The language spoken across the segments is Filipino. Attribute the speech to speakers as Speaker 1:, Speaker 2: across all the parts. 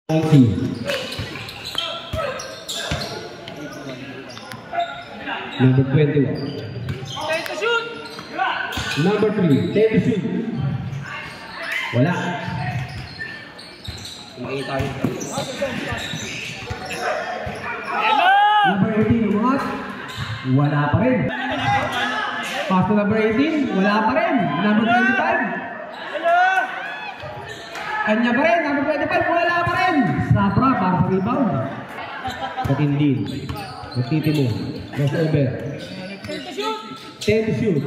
Speaker 1: Number 21. Number 3, take the shoot. Wala. Number 18, umangat. Wala pa rin. Pass to number 18, wala pa rin. Number 25. Kanya pa rin, number 25, wala pa rin. Sabra, para sa rebound. Patindin. Magtitimo. Crossover. 10 to shoot.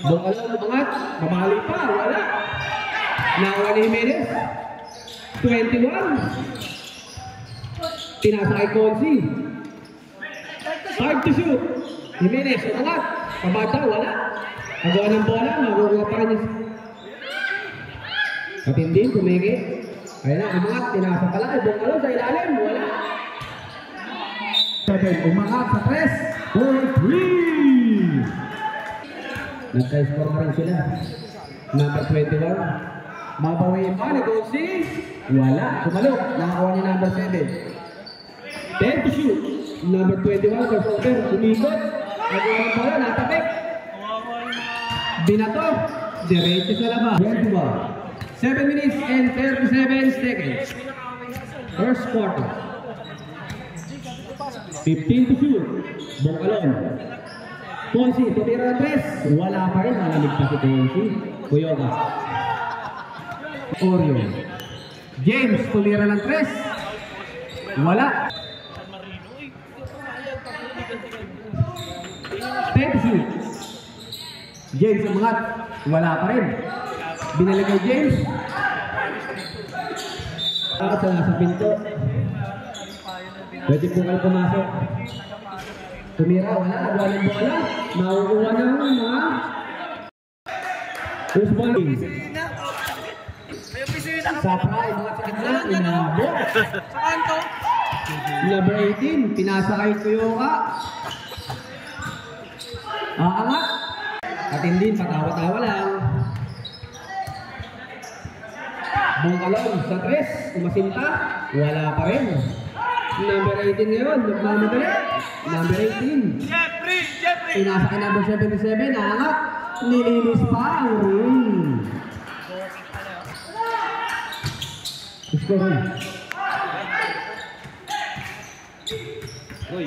Speaker 1: Bongalo, umangat. Mamali pa, wala. Nakuha ni Jimenez. 21. Tinasa kay Consi. 5 to shoot. Jimenez, umangat. Pabata, wala. Nagawa ng bola, maguguha pa rin. Patindin, tumigi. Ayun na, umangat. Tinasa pala. Bongalo sa ilalim, wala. 7, umangat sa 3. For 3. Nagka-score na rin sila. Number 21. Mabawiin pa ni Consi. Wala. Sumalok. Nakakuha ni number 7. 10 to shoot. Number 21. Crossover. Umikot. Nagawa pala. Natapik. Binato. Diretso sa labas. 21. 7 minutes and 37 seconds. First quarter. 15 to shoot. Bongkalon. Consi, tumira ng 3. Wala pa rin. Malamig pa si Consi. Kuyoga. Oreo. James, tumira ng 3. Wala. 10 to shoot. James, umangat. Wala pa rin. Binalik kay James. Sa nasa pinto. Pwede po kayo pumasok. Tumira, wala. Nagawa ng bola. Nakukuha ng mga responding. Sapra, mga sa gitna. Inabot. Number 18. Pinasa kay Kuyoka. Aangat. Katindin, patawa-tawa lang. Bongkalon sa 3. Umasinta. Wala pa rin. Number 18 ngayon, nagmamadali. Number 18. Jeffrey! Pinasa ka number 77, naangat. Nilinis pa ang ring. Score rin. Uy.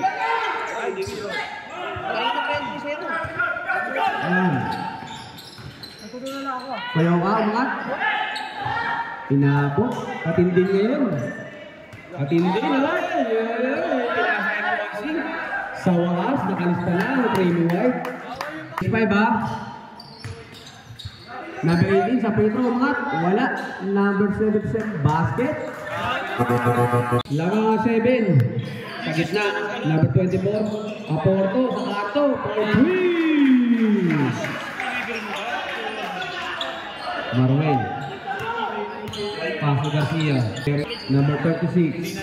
Speaker 1: Kayo ka, umangat. Pinabot. Katindin ngayon. Katindin na. Sa wakas, nakalista na ang Training White. 5 ba? Number 18 sa free throw, umangat. Wala. Number 77, basket. Lamang 7. Sa gitna. Number 24, Aporto. Sa kato. For 3. Marwell. Paso Garcia. Number 36.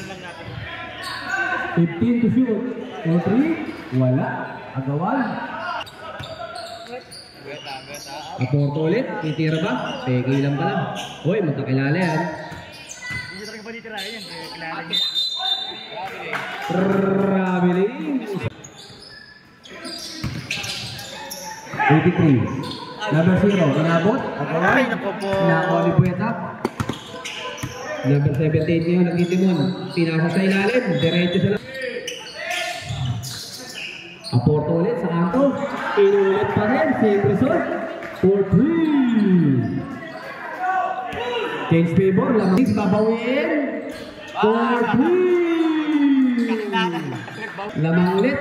Speaker 1: 15 to shoot. For 3. Wala. Agawan. Aporto ulit. Titira ba? Peke lang pala. Hoy, magkakilala yan. Hindi talaga pa titira yan. Kilala niya. Traveling. 83. Number 0. Inabot. Agawan. Nakakuha ni Bueta. Number 78 ngayon, nag-itimon. Pinasa sa ilalim. Diretso sa lang. Aporto ulit sa kanto. Inulit pa rin. Same result. For 3. Change favor. Lamang. Babawiin. For 3. Lamang ulit.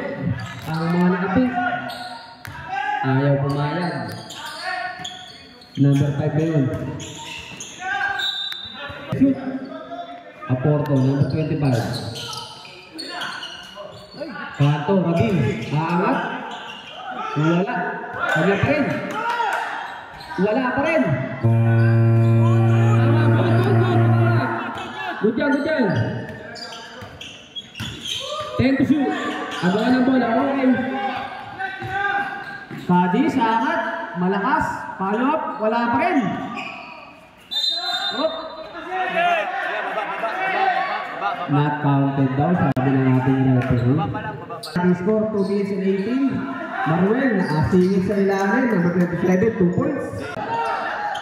Speaker 1: Ang mga nakapit. Ayaw pumayag. Number 5 ngayon. Shoot. Aporto, number 25. Kanto, Rabin. Aangat. Wala. Wala pa rin. Wala pa rin. Good job, good job. 10 to shoot. Agawan ng bola. Okay. Kadis, aangat. Malakas. Follow up. Wala pa rin. Up. Not counted daw, sabi na natin yung referee. Ang score, 2 minutes and 18. Maruel, nakasingit sa ilalim. Number 27, 2 points.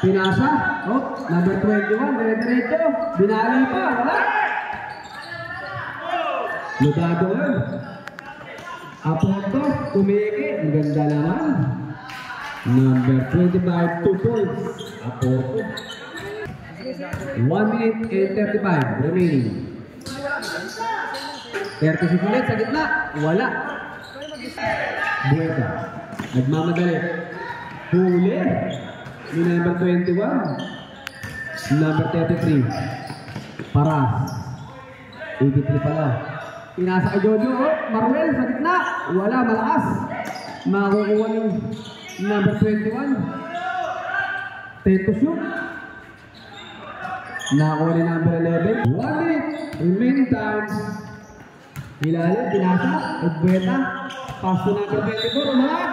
Speaker 1: Pinasa, number 21, dire-diretso. Binali pa, wala. Lugado yun. Apunto, tumiki. Ang ganda naman. Number 25, 2 points. Apunto. 1 minute and 35 remaining. 36 ulit sa gitna. Wala. Bueta. Nagmamadali. Huli. Ni number 21. Number 33. Paras. 83 pala. Pinasa kay Jojo. Maruel sa gitna. Wala. Malakas. Makukuha ng number 21. 10 to shoot. Nakakuha ni number 11. 1 minute. Remaining time. Ilalim. Pinasa. Bueta. Pass to number 24. Umahat.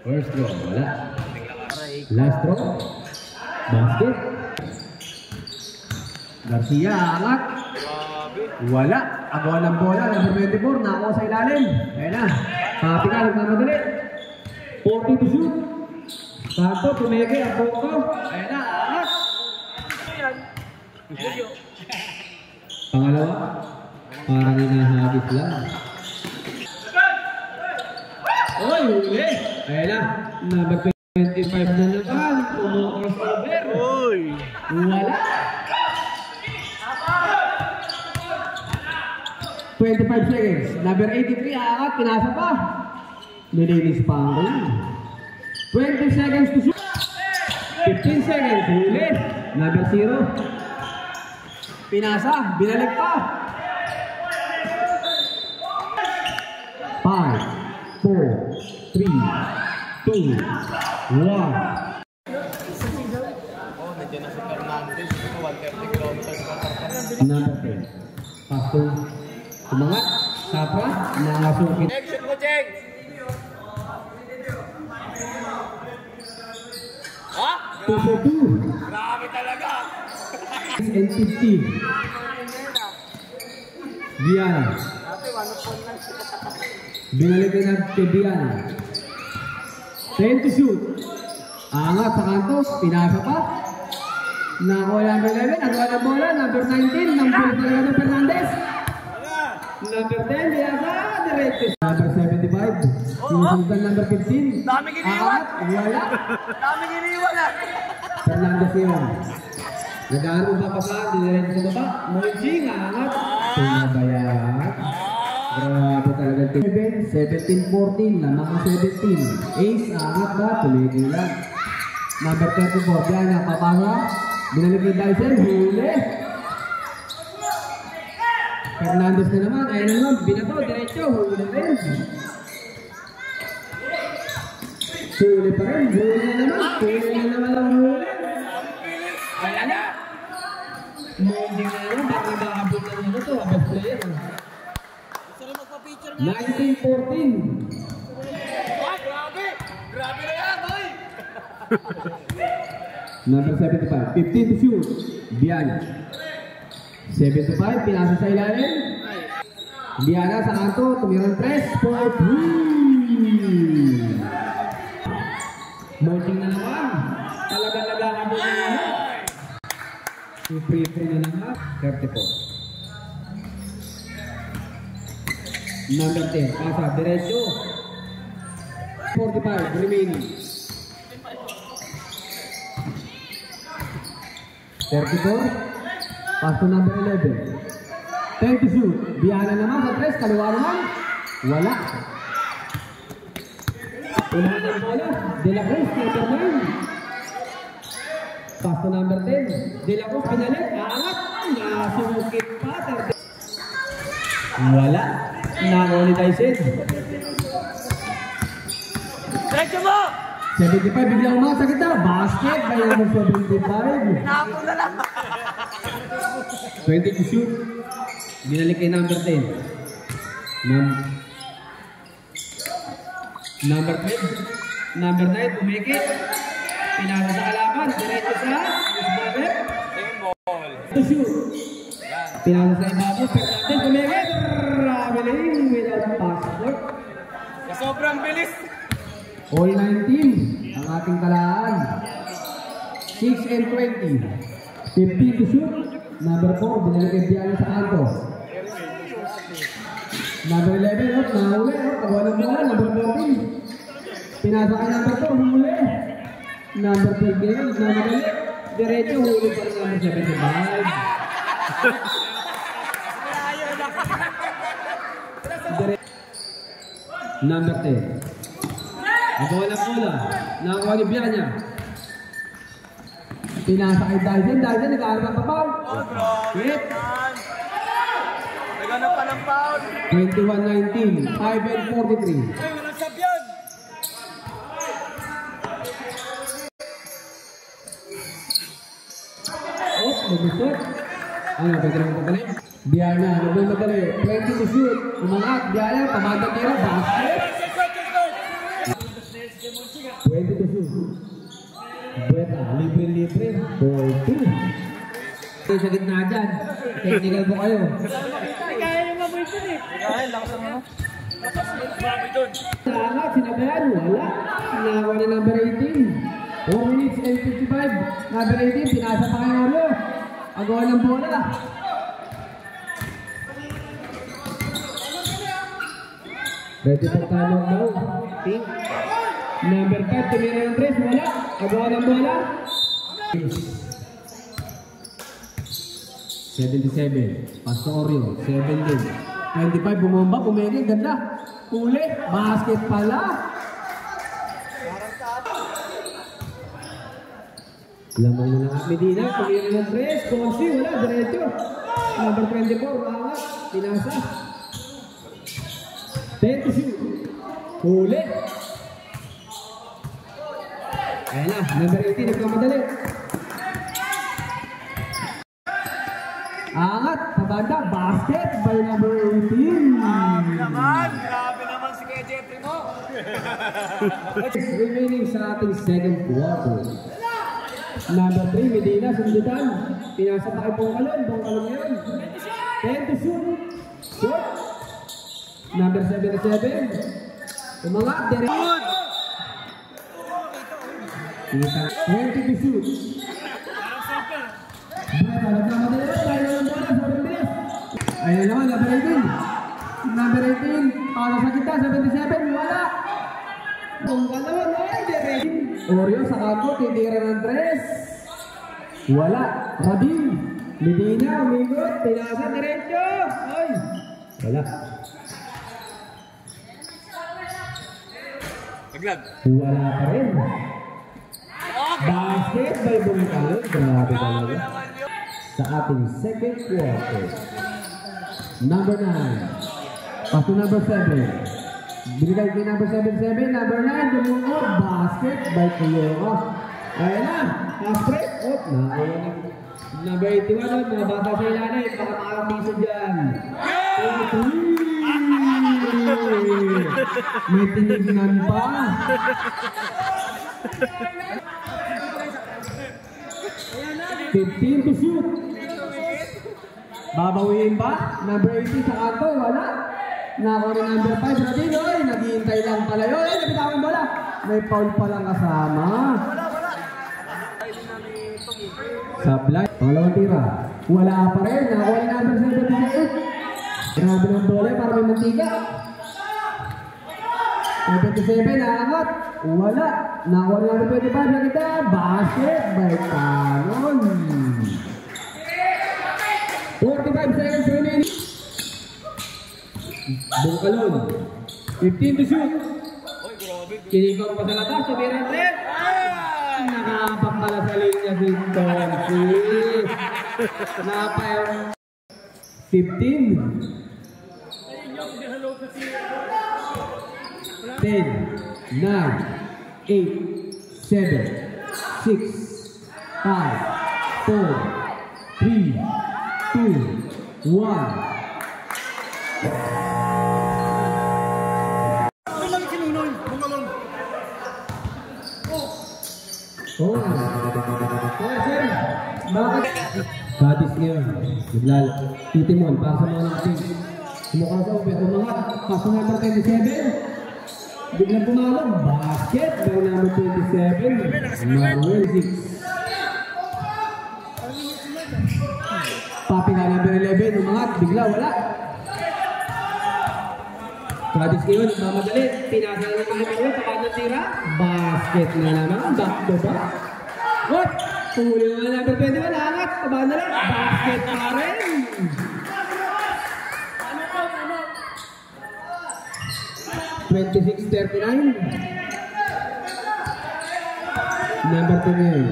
Speaker 1: First draw. Wala. Last draw. Basket. Garcia. Angat. Wala. Agawa ng bola. Number 24. Nakakuha sa ilalim. Ayan na. Patika. Nagmamadali. 40 to shoot. Santo. Tumeke. Apunto. Ayan na. Angat. Pangalawa. Parang hinahagis lang. Oy, huli. Ayan na. Number 25 na naman. Crossover. Oy. Wala. 25 seconds. Number 83. Aangat. Pinasa pa. Nilinis pa ang rin. 20 seconds to shoot. 15 seconds. Huli. Number 0. Pinasa. Binalik pa. 5, 4, 3, 2, 1. Number 10. Pastor. Sumangat. Sapra. Nangasukit.
Speaker 2: Action mo, Cheng! Ha?
Speaker 1: 2 for 2.
Speaker 2: Grabe talaga!
Speaker 1: And 15. Viana. Binalik na kay Viana. 10 to shoot. Angat sa kanto. Pinasa pa. Nakuha number 11. Nakuha ng bola. Number 19. Number Fernandez. Number 10. Viana. Diretso. Number 75. Sinusundan number 15.
Speaker 2: Daming iniwan!
Speaker 1: Wala.
Speaker 2: Daming iniwan ah!
Speaker 1: Fernandez yun. Nag-aano ba pa sa diretso sa baba? Moijing. Angat. Tumabayat. Grabe talaga. 17-14 na mga 17. Ace, angat ba? Tuloy lang. Number 34, Diana, papanga. Binalik ni Dyson, huli. Fernandez na naman. Ayan na naman, binato, diretso, huli rin. Huli pa rin, huli na naman. Huli na naman ang huli. Ayan na. Molding na naman, baka nakabot na naman ito. Best player. 19-14.
Speaker 2: Grabe! Grabe na yan, boy!
Speaker 1: Number 75, 15 to shoot. Biana. 75, pinasa sa ilalim. Biana sa kanto, tumirang press for 3. Molding na naman. Talagang nagkakabot na naman. Free throw na naman. 34. Number 10, pasa, diretso. 45, remaining. 34, pass to number 11. 10 to shoot. Biana naman sa press, kaliwa naman. Wala. Unahan ng bola. De La Cruz, number 9. Pass to number 10. De La Cruz, pinalik. Aangat. Nasungkit pa. Wala. Nakakuha ni Dyson.
Speaker 2: Diretso mo!
Speaker 1: 75, biglang umasa kita. Basket, kaya mo 75.
Speaker 2: Pinako na lang!
Speaker 1: 20 to shoot. Binalik kay number 10. Number 12. Number 9, tumikit. Pinasa sa kalaban. Diretso sa Usbaber. To shoot. Pinasa sa ibabaw, Fernandez, tumigil. Traveling without passport.
Speaker 2: Sa sobrang bilis.
Speaker 1: All 19 ang ating talaan. 6 and 20. 15 to shoot. Number 4, binalik Biala sa kanto. Number 11, nahuli. Tawa ng bola, number 14. Pinasa kay number 2, huli. Number 12, nagmamadali. Diretso, huli pa rin number 75. Number 10. Agawa ng bola. Nakakuha ni Bianya. Pinasa kay Dyson. Dyson, nag-aaral ng papaw. Hit.
Speaker 2: Naghanap pa ng foul.
Speaker 1: 21-19. 5 and 43.
Speaker 2: Walang sabyan.
Speaker 1: Oh, nagusot. Ano, pwede naman pagdali? Biana, nagawin madali. 20 to shoot. Umangat. Biana, pamantag nila. Basket. 20 to shoot. Buweta, libre-libre. 4-2. Ito sa gitna dyan. Technical po kayo.
Speaker 2: Kaya yung maboy dun eh. Kaya, lakas ang ano. Lakas ang maboy dun.
Speaker 1: Sangat, sinabayan. Wala. Nakakuha ni number 18. 4 minutes and 55. Number 18, pinasa pa kayo ulo. Agawa ng bola. Ready for time daw. Pink. Number 5, tumira ng 3. Wala. Agawa ng bola. 77. Pastorio. 17. 25. Bumomba. Pumegi. Ganda. Huli. Basket pala. Lamang na lang Medina, tumira ng 3, Consi, wala, diretso. Number 24, Rangat, pinasa. 10 to shoot. Huli. Ayan na, number 18, nagkamadali. Angat, pabanda, basket by number 18.
Speaker 2: Grabe naman si Kuya Jeffrey mo.
Speaker 1: Remaining sa ating second quarter. Number 3, Medina, sundutan. Pinasa pa kay Bongkalon. Bongkalon ngayon. 10 to shoot. Shoot. Number 77. Umangat. Good. 20 to shoot. Breta, nagkamadali. Tayo ng bola. Sobrang bilis. Ayan naman, number 18. Number 18. Para sa kita, 77. Wala. Bongkalon. Ay, diretso. Oreo sa kanto, titira ng 3. Wala. Rabin. Medina, umigot. Pinasa, diretso. Ay. Wala.
Speaker 2: Naglag.
Speaker 1: Wala pa rin. Basket by Bongkalon. Grabe talaga. Sa ating second quarter. Number 9. Pass to number 7. Binigay kay number 77, number 9, dumungot, basket by Kuyoka. Ayan na, half-break, nakakuha na. Number 81, mga bata sa ilanay, baka makapiso dyan. May tinignan pa. $15 to shoot. Babawiin ba? Number 80 sa kanto, wala. Nakakuha na number 5, Radino, naghihintay lang pala yun. Napitawan bola. May foul pa lang kasama. Sablay, pangalawang tira. Wala pa rin, nakakuha na number 78. Grabe ng bola, para may mantika. 77, nakakat. Wala. Nakakuha na number 25, nakita. Basket by Tanon. 45 seconds remaining. Bongkalon. 15 to shoot. Kinikaw pa sa labas. Sabihan rin. Nakapapala sa linya si Tonsi. Nakapayang 15. 10, 9, 8, 7, 6, 5, 4, 3, 2, 1. Oh, sir, bakit? Kadis ngayon. Titimon para sa mga natin. Sumukha sa Uber. Umangat. Paso number 27. Biglang pumalong. Basket. May number 27. Manuel 6. Papi nga number 11. Umangat. Bigla. Wala. Kadis ngayon. Mamadali. Pinasa na naman Manuel. Kapag natira. Basket na naman. Back to back. What? Pumuli naman number 21. Angat. Kapag na lang. Basket pa rin.
Speaker 2: Ano ko?
Speaker 1: 26-39. Number 2 ngayon.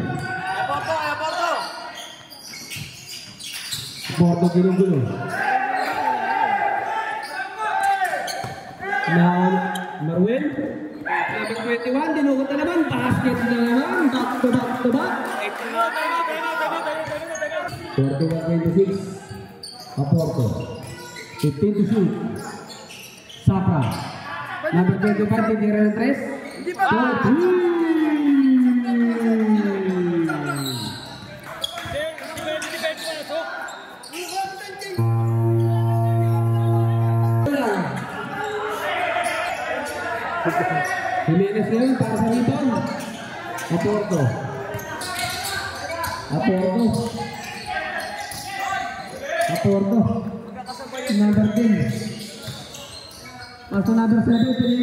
Speaker 1: Porto ginugulo. Now, Maruel. Number 21. Dinugot na naman. Basket na naman. Back to back to back. 41-26. Porto. 15 to shoot. Sapra. Number 25, titira ng 3.
Speaker 2: Hindi pa!
Speaker 1: Jimenez ngayon para sa rebound. Aporto. Number 10. Paso number 7.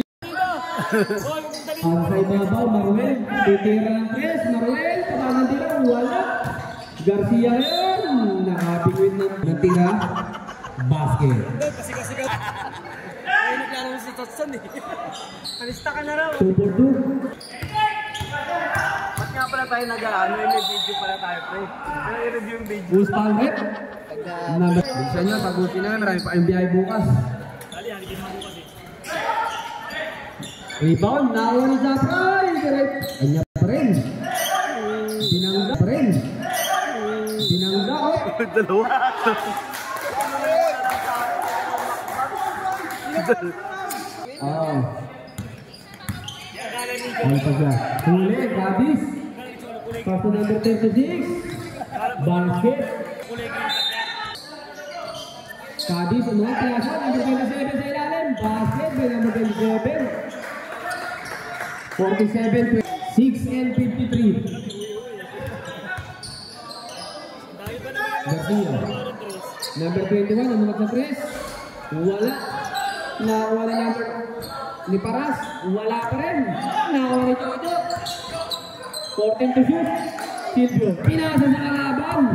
Speaker 1: Ang sa ibabaw, Maruel. Titira ng 3. Maruel, kabangan tira. Wala. Garcia ngayon. Nakabigwin ng tira. Basket.
Speaker 2: Ay, naglaro mo si Totson eh. Alista ka na raw.
Speaker 1: 2 for 2.
Speaker 2: Ba't nga pala tayo nag-ano? May video pala tayo, pre. Ano i-review yung video?
Speaker 1: Bulls Palmet. Bisa nyo, tagusin na. Marami pa yung biyahe bukas. Rebound. Nawa ni Zapray. Kanya pa rin. Binangga pa rin. Binangga, oh.
Speaker 2: Dalawa.
Speaker 1: Ano pa siya? Huli, Gabis. Paso number 36. Basket. Gabis, mga klasa. Number 27 sa ilalim. Basket, may number 27. 47, 6 and 53. Garcia. Number 21, ang mga sa 3. Wala. Wala number ni Paras. Wala pa rin. Nakuha ni Jojo. 14 to shoot. Silvio. Pinasa sa kalaban.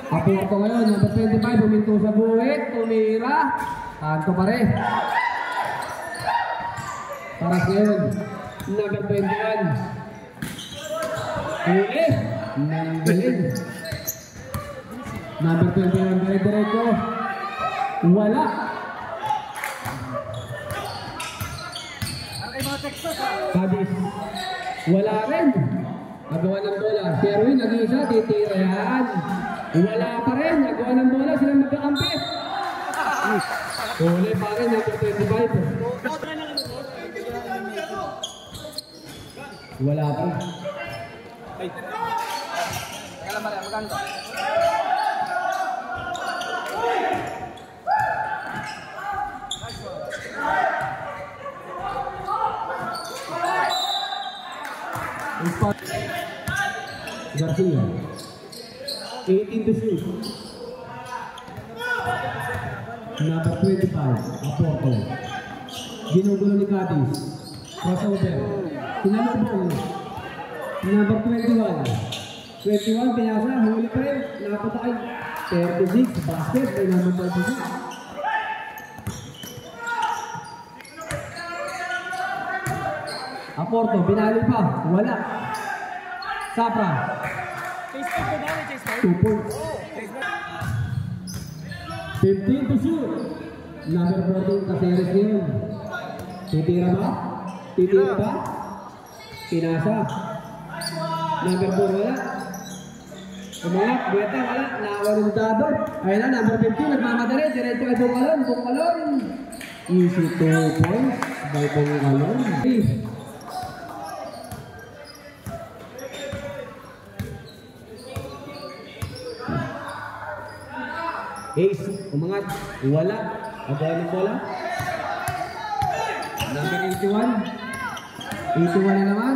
Speaker 1: Aporto ngayon. Number 25. Buminto sa buwit. Tumira. Kanto pa rin. Paras ngayon. Number 21. Huli. Nanggaling. Number 21. Dire-diretso. Wala. Kadis. Wala rin. Nagawa ng bola. Sherwin, nag-iisa. Titira yan. Wala pa rin. Nagawa ng bola. Silang magkakampi. Huli pa rin. Number 25. Wala pa.
Speaker 2: Kala mali, magkano to?
Speaker 1: Garcia. 18 to shoot. Number 25. Aporto. Ginugulo ni Kadis. Crossover. Tinalubong. Number 21. 21 pinasa. Huli pa rin. Napatay. 36. Basket. May number 26. Aporto. Binali pa. Wala. Sapra. 2 points. 15 to shoot. Number 14 Caceres ngayon. Titira ba? Titira ba? Pinasa. Number 4 wala. Kumangat. Buweta wala. Nawalang dado. Ayun na. Number 15 nagmamadali. Diretso kay Bungkalon. Bungkalon. Easy 2 points. By Bungkalon. Ace, umangat. Wala. Agaw ng bola. Number 81. 81 na naman.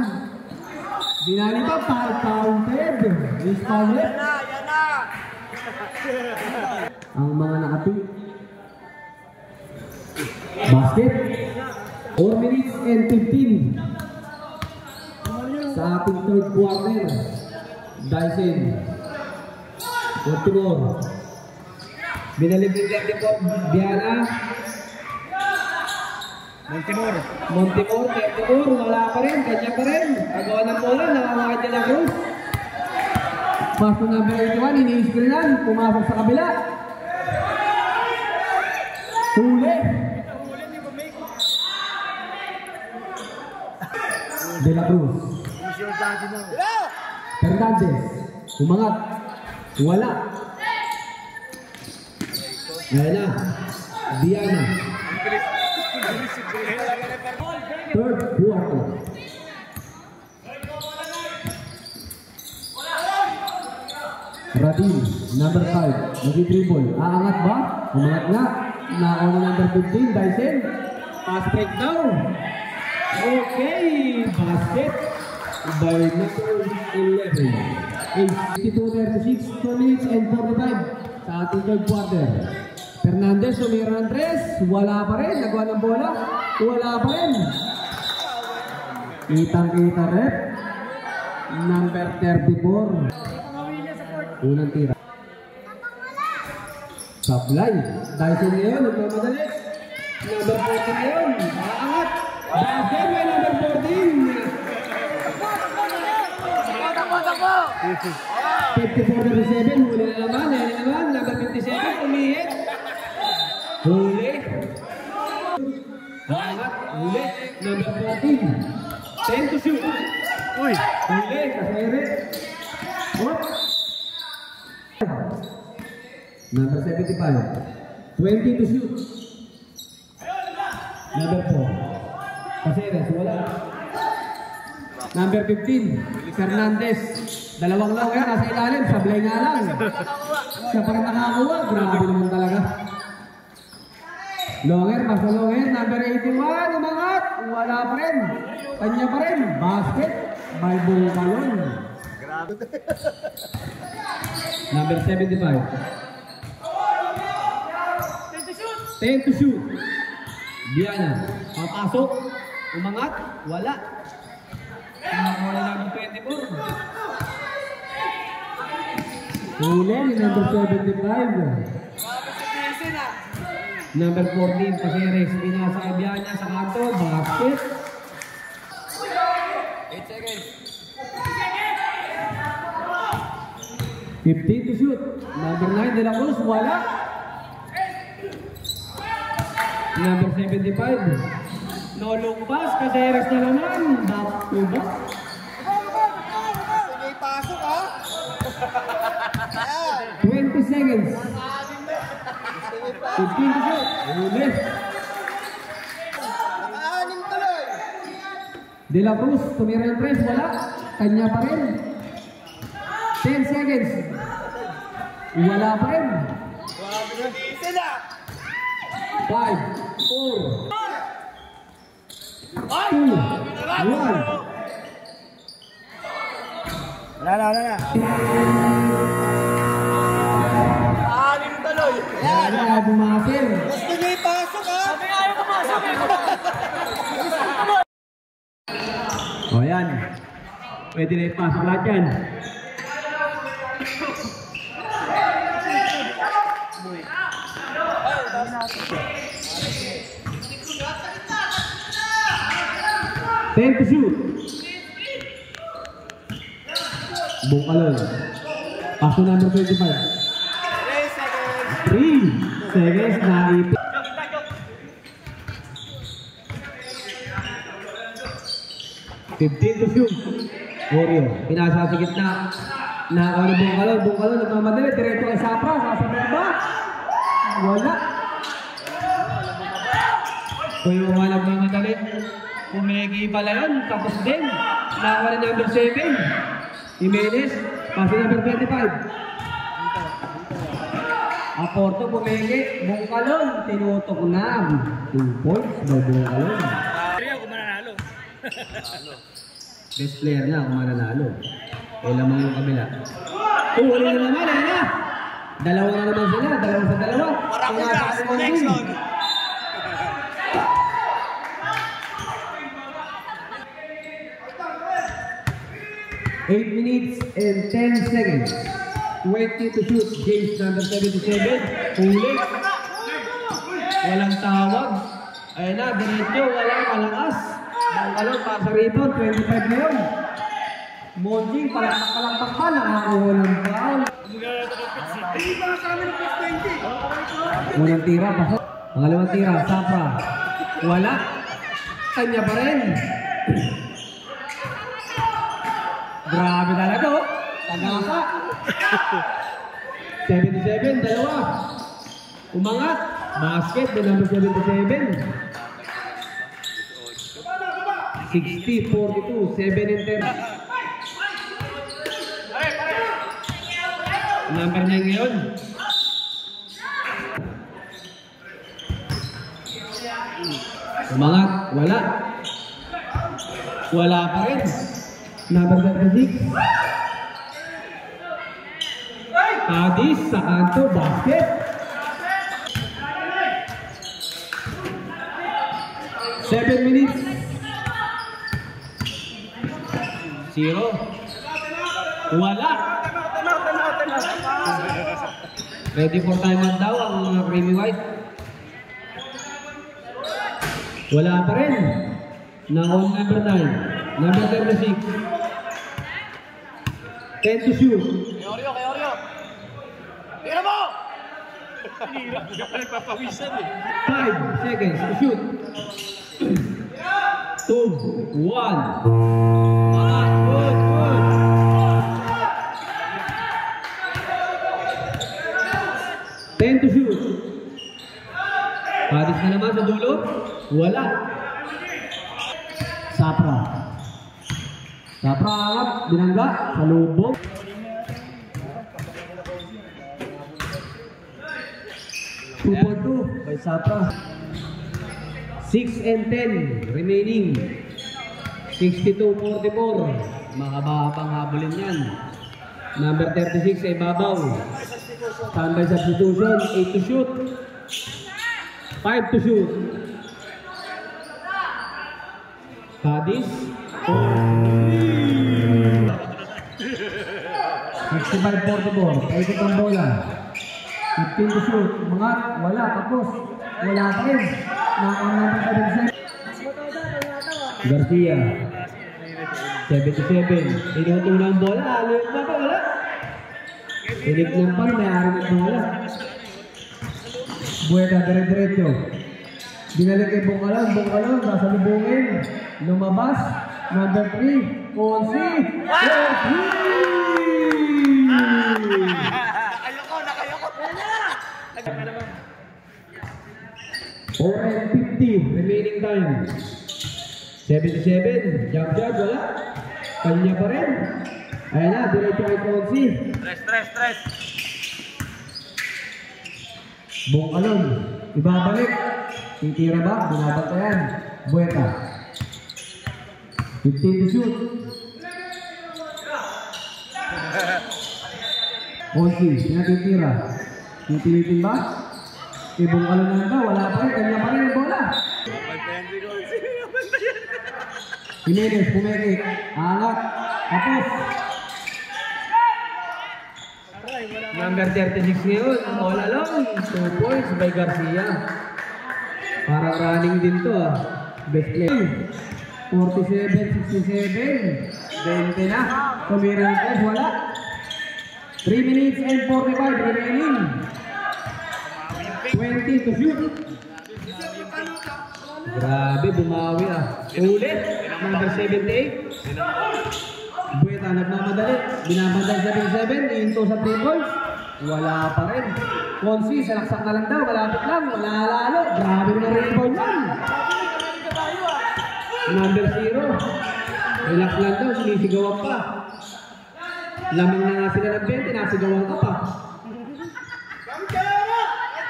Speaker 1: Binali pa, counted. Ace foul.
Speaker 2: Yan na!
Speaker 1: Ang mga nakapi. Basket. 4 minutes and 15. Sa ating third quarter. Dyson. Montemor. Binalik din natin po. Biana. Montemor. Wala pa rin. Kanya pa rin. Agawa ng bola. Nakawakad niya ng Cruz. Paso number 81. Ini-screenan. Pumasok sa kabila. Huli. De La Cruz. Fernandez. Umangat. Wala. Ayan na. Diana. Third quarter. Radin, number 5. Nag-dribble. Aangat ba? Umangat nga. Nakaw na number 15. Dyson. Pass break down. Okay. Basket. By number 11. 52-36. 2 minutes and 45. Sa ating third quarter. Fernandez sumira ng 3. Wala pa rin. Nagawa ng bola. Wala pa rin. Kitang-kita rep. Number 34. Unang tira. Supply. Dyson ngayon. Nagmamadali. Number 14 ngayon. Aangat. Basket may number 14. 54-37. Huli na naman. Number 57. Umihit. Huli. Aangat. Huli. Number 14. 10 to shoot. Huli. Kasere. Number 75. 20 to shoot. Number 4. Caceres, wala. Number 15. Fernandez. Dalawang lang yan, nasa ilalim. Sablay nga lang. Siya pa rin nakakuha. Grabe naman talaga. Longer, basta longer. Number 81. Umangat. Wala pa rin. Kanya pa rin. Basket. By Bungkalon. Number 75. 10 to shoot. Biana. Papasok. Umangat. Wala. Wala number 24. Huli ni number 75. Number 14. Caceres. Pinasa kay Biana sa kanto. Basket. 8 seconds. 15 to shoot. Number 9. De La Cruz. Wala. Number 75. No long pass. Caceres na naman. Back to back.
Speaker 2: May pasok ha?
Speaker 1: 20 seconds. 15 to shoot. Huli.
Speaker 2: Nakaanim tuloy.
Speaker 1: De La Cruz. Tumira yung 3. Wala. Kanya pa rin. 10 seconds. Wala pa rin. 5, 4, 2, 1.
Speaker 2: Wala na. Anim tuloy.
Speaker 1: Wala, bumasil.
Speaker 2: Gusto niya ipasok ha? Sabi nga ayaw pumasok.
Speaker 1: O yan. Pwede na ipasok lahat yan. Ten to shoot. Bungkalon. Paso number 25. 3 seconds na ipit. 15 to shoot. Warrior. Pinasa sa gitna. Nakakaw na Bungkalon. Bungkalon nagmamadali. Direto kay Sapra. Sasabihin ba? Wala. Kung yung mga nagmamadali. Umegi pala yun. Tapos din. Nakakaw na number 7. Jimenez. Paso number 25. Aporto pumili, Bungkalon, tinutok na. 2 points by Bungkalon.
Speaker 2: Kaya ako mananalo.
Speaker 1: Best player na kung mananalo. Eh lamang yung kabila. Huli na naman, ayun na. Dalawa na naman sila, dalawa sa dalawa.
Speaker 2: Parakulas, connection.
Speaker 1: 8 minutes and 10 seconds. 20 to shoot. James number 77. Huli. Walang tawag. Ayun na, diretso. Walang malakas. Bangkalon, pasa rito. 25 na yun. Monjing, palakpak pa. Nakakuha ng foul. Unang tira, pasok. Pangalawang tira, Sapra. Wala. Kanya pa rin. Grabe talaga, oh. Tagasa. 77, dalawa. Umangat. Basket, the number 77. 60, 42, 7 and 10. Number 9 ngayon. Umangat, wala. Wala pa rin. Number 36. Adis sa kanto, basket. 7 minutes. 0. Wala. Ready for timeout daw ang Creamy White. Wala pa rin. Na-on number 9. Number 36. 10 to shoot.
Speaker 2: Kay Oreo. Tira mo! Hirap ka pa nagpapawisan eh.
Speaker 1: 5 seconds to shoot. 2, 1. Good. 10 to shoot. Padis na naman sa dulo. Wala. Sapra angat, binangga, sa lubog. By Sapra. 6 and 10 remaining. 62-44. Makabahapang habulin yan. Number 36 ay babaw. Standby substitution. 8 to shoot. 5 to shoot. Kadis. 65-44. Paikot ang bola. 15 to shoot. Umangat. Wala. Tapos. Wala pa rin. Nakang number 77. Garcia. 77. Tinutulong ang bola. Aluyot na pa. Wala. Tinignan pa rin. Mayari ng bola. Buwega. Dire-diretso. Binalik kay Bungkalon. Sasalubungin. Lumabas. Number 3. Ponsi.
Speaker 2: Ayoko.
Speaker 1: 4 and 50 remaining time. 77, jump shot, wala. Kanya pa rin. Ayan na, diretso kay Ponsi.
Speaker 2: Stress.
Speaker 1: Bungkalon, ibabalik. Titira ba? Binabantayan. Buweta. 15 to shoot. Ponsi, pinatitira. Titilitin ba? Bungkalon na lang, wala pa rin. Kanya pa rin ang bola. Jimenez, pumekik. Angat. Tapos. Number 36 ngayon. All along. 2 points by Garcia. Parang running din to ah. Best play. 47-67. 20 na. Tumira ng test. Wala. 3 minutes and 45 remaining. 20 to shoot. Grabe, bumawi ah. Ulit. Number 78. Buweta, nagmamadali. Binamadal 77. Into sa 3 points. Wala pa rin. Ponsi, salaksak na lang daw. Malapit lang. Wala lalo. Grabe mo na rebound yan. Number 0. Relax lang daw. Sinisigawan pa. Lamang na nga sila ng 20. Nasigawan ka pa.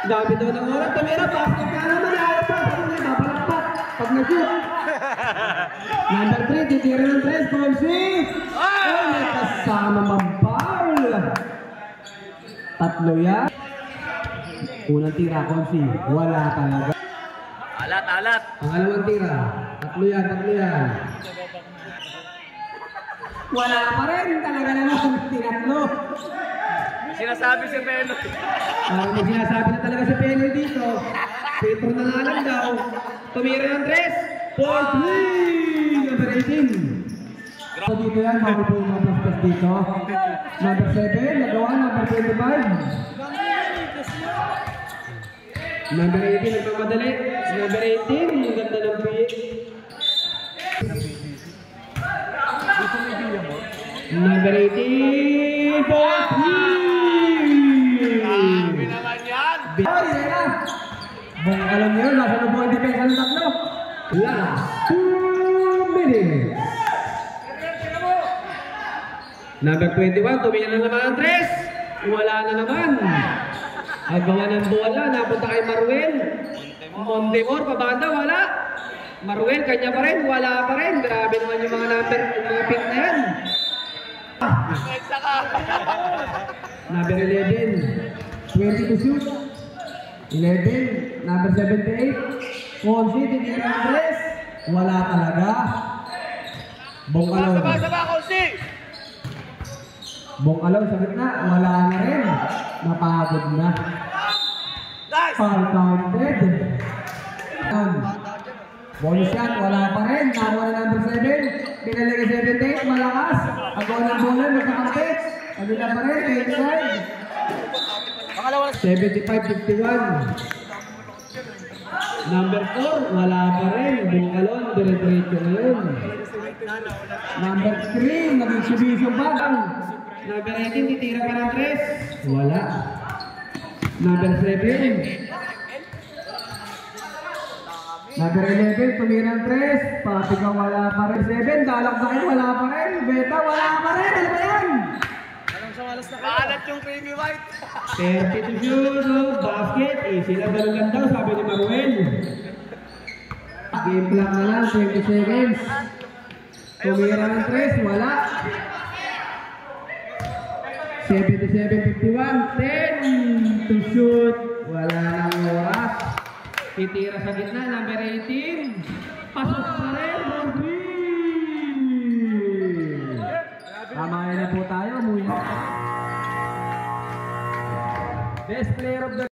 Speaker 1: Dami daw ng oras. Tumira, basket ka naman. Ayaw pa. Papalakpak. Pag nag-shoot. Number 3, titira ng 3. Consi. Oh, may kasama mampal. Tatlo yan. Unang tira, Consi. Wala talaga.
Speaker 2: Alat, alat.
Speaker 1: Pangalawang tira. Tatlo yan. Wala pa rin. Talaga naman. Tinatlo.
Speaker 2: Sinasabi si Pelo.
Speaker 1: May sinasabi na talaga si Pelo dito. Petro na nga lang daw. Tumira ng 3. 4-3. Number 18. So dito yan. Bago po yung mga plus dito. Number 7. Nagawa. Number 25. Number 18. Nagmamadali. Number 18. Ang ganda ng pitch. Number 18. 4-3.
Speaker 2: Sabi naman yan.
Speaker 1: Ay, yan na. Buong alam nyo, nasa na po ang depensa ng tatlo. Last 2 minutes. Number 21, tumingin na naman ang 3. Wala na naman. Agawa ng bola, napunta kay Maruel. Montemor, pabanda, wala. Maruel, kanya pa rin, wala pa rin. Grabe naman yung mga number, yung mga pink na yan. Number 11, 20 to shoot. 11, number 78. Consi, titira ng 3. Wala talaga. Bongkalon.
Speaker 2: Saba, Consi.
Speaker 1: Bongkalon sa gitna. Wala na rin. Napagod na.
Speaker 2: Nice.
Speaker 1: Foul counted. Bonus shot. Wala pa rin. Nakuha na number 7. Pinalagay 78. Malakas. Agaw ng bola. Magkakapit. Agila pa rin. Inside. 75-51. Number 4, wala pa rin. Bungkalon, dire-diretso ngayon. Number 3, nag-exhibition pa. Number 18, titira pa ng 3. Wala. Number 7. Number 11, tumira ng 3. Patiga, wala pa rin. 7, dalak-dakin, wala pa rin. Beta, wala pa rin. Ano ba yan?
Speaker 2: Maalat yung creamy white.
Speaker 1: 30 to shoot, no? Basket, easy lang lang daw, sabi ni Maruel. Game clock na lang, 20 seconds. Tumira ng 3, wala. 77-51, 10 to shoot, wala nang oras. Titira sa gitna, number 18. Pasok pa rin, Marvin! Tamahin na po tayo, umuwi na. Best player of the